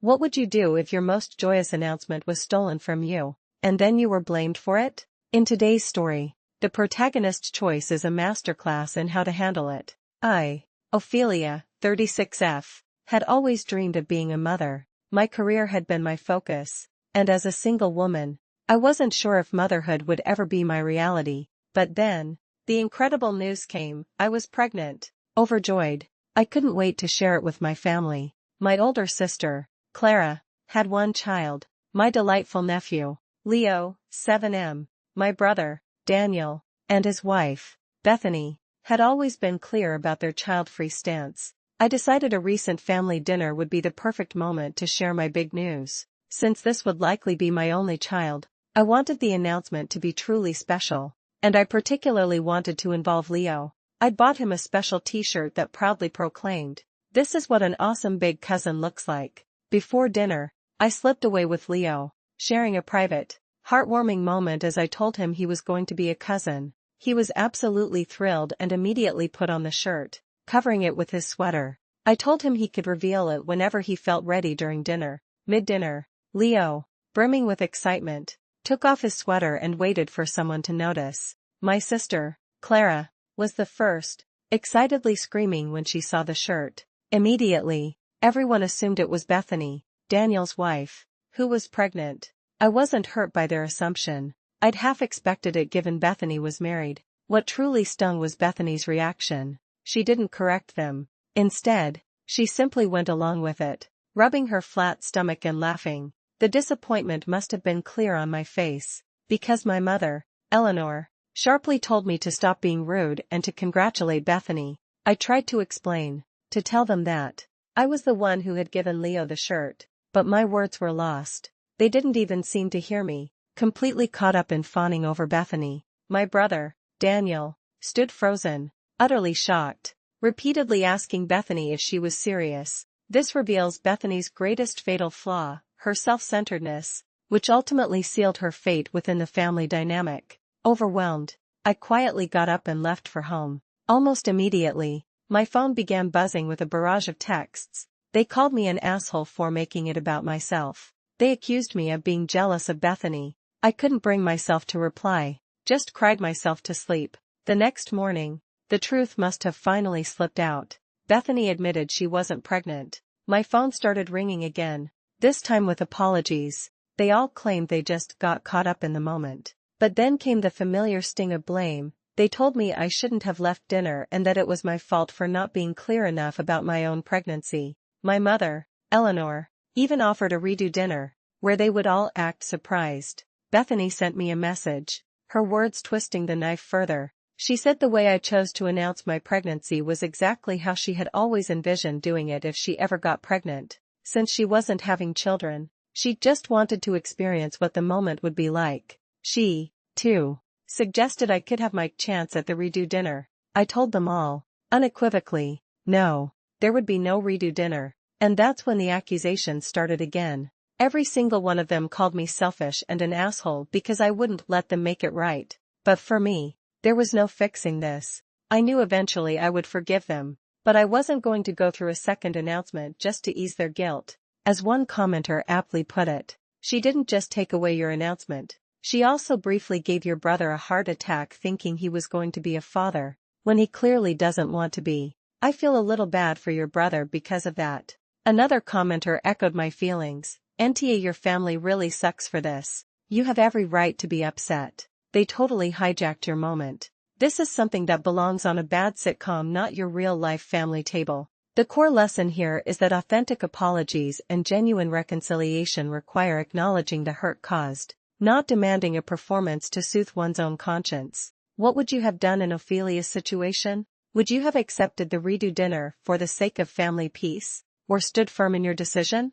What would you do if your most joyous announcement was stolen from you, and then you were blamed for it? In today's story, the protagonist's choice is a masterclass in how to handle it. I, Ophelia, 36F, had always dreamed of being a mother. My career had been my focus, and as a single woman, I wasn't sure if motherhood would ever be my reality. But then, the incredible news came. I was pregnant. Overjoyed, I couldn't wait to share it with my family. My older sister, Clara, had one child, my delightful nephew, Leo, 7M. My brother, Daniel, and his wife, Bethany, had always been clear about their child-free stance. I decided a recent family dinner would be the perfect moment to share my big news. Since this would likely be my only child, I wanted the announcement to be truly special, and I particularly wanted to involve Leo. I'd bought him a special t-shirt that proudly proclaimed, "This is what an awesome big cousin looks like." Before dinner, I slipped away with Leo, sharing a private, heartwarming moment as I told him he was going to be a cousin. He was absolutely thrilled and immediately put on the shirt, covering it with his sweater. I told him he could reveal it whenever he felt ready during dinner. Mid-dinner, Leo, brimming with excitement, took off his sweater and waited for someone to notice. My sister, Clara, was the first, excitedly screaming when she saw the shirt. Immediately, everyone assumed it was Bethany, Daniel's wife, who was pregnant. I wasn't hurt by their assumption. I'd half expected it given Bethany was married. What truly stung was Bethany's reaction. She didn't correct them. Instead, she simply went along with it, rubbing her flat stomach and laughing. The disappointment must have been clear on my face, because my mother, Eleanor, sharply told me to stop being rude and to congratulate Bethany. I tried to explain, to tell them that I was the one who had given Leo the shirt, but my words were lost. They didn't even seem to hear me, completely caught up in fawning over Bethany. My brother, Daniel, stood frozen, utterly shocked, repeatedly asking Bethany if she was serious. This reveals Bethany's greatest fatal flaw, her self-centeredness, which ultimately sealed her fate within the family dynamic. Overwhelmed, I quietly got up and left for home. Almost immediately, my phone began buzzing with a barrage of texts. They called me an asshole for making it about myself. They accused me of being jealous of Bethany. I couldn't bring myself to reply, just cried myself to sleep. The next morning, the truth must have finally slipped out. Bethany admitted she wasn't pregnant. My phone started ringing again, this time with apologies. They all claimed they just got caught up in the moment. But then came the familiar sting of blame. They told me I shouldn't have left dinner and that it was my fault for not being clear enough about my own pregnancy. My mother, Eleanor, even offered a redo dinner, where they would all act surprised. Bethany sent me a message, her words twisting the knife further. She said the way I chose to announce my pregnancy was exactly how she had always envisioned doing it if she ever got pregnant. Since she wasn't having children, she just wanted to experience what the moment would be like. She, too, suggested I could have my chance at the redo dinner. I told them all, unequivocally, no, there would be no redo dinner. And that's when the accusations started again. Every single one of them called me selfish and an asshole because I wouldn't let them make it right. But for me, there was no fixing this. I knew eventually I would forgive them, but I wasn't going to go through a second announcement just to ease their guilt. As one commenter aptly put it, she didn't just take away your announcement, she also briefly gave your brother a heart attack thinking he was going to be a father, when he clearly doesn't want to be. I feel a little bad for your brother because of that. Another commenter echoed my feelings. "NTA, your family really sucks for this. You have every right to be upset. They totally hijacked your moment. This is something that belongs on a bad sitcom, not your real-life family table." The core lesson here is that authentic apologies and genuine reconciliation require acknowledging the hurt caused, not demanding a performance to soothe one's own conscience. What would you have done in Ophelia's situation? Would you have accepted the redo dinner for the sake of family peace, or stood firm in your decision?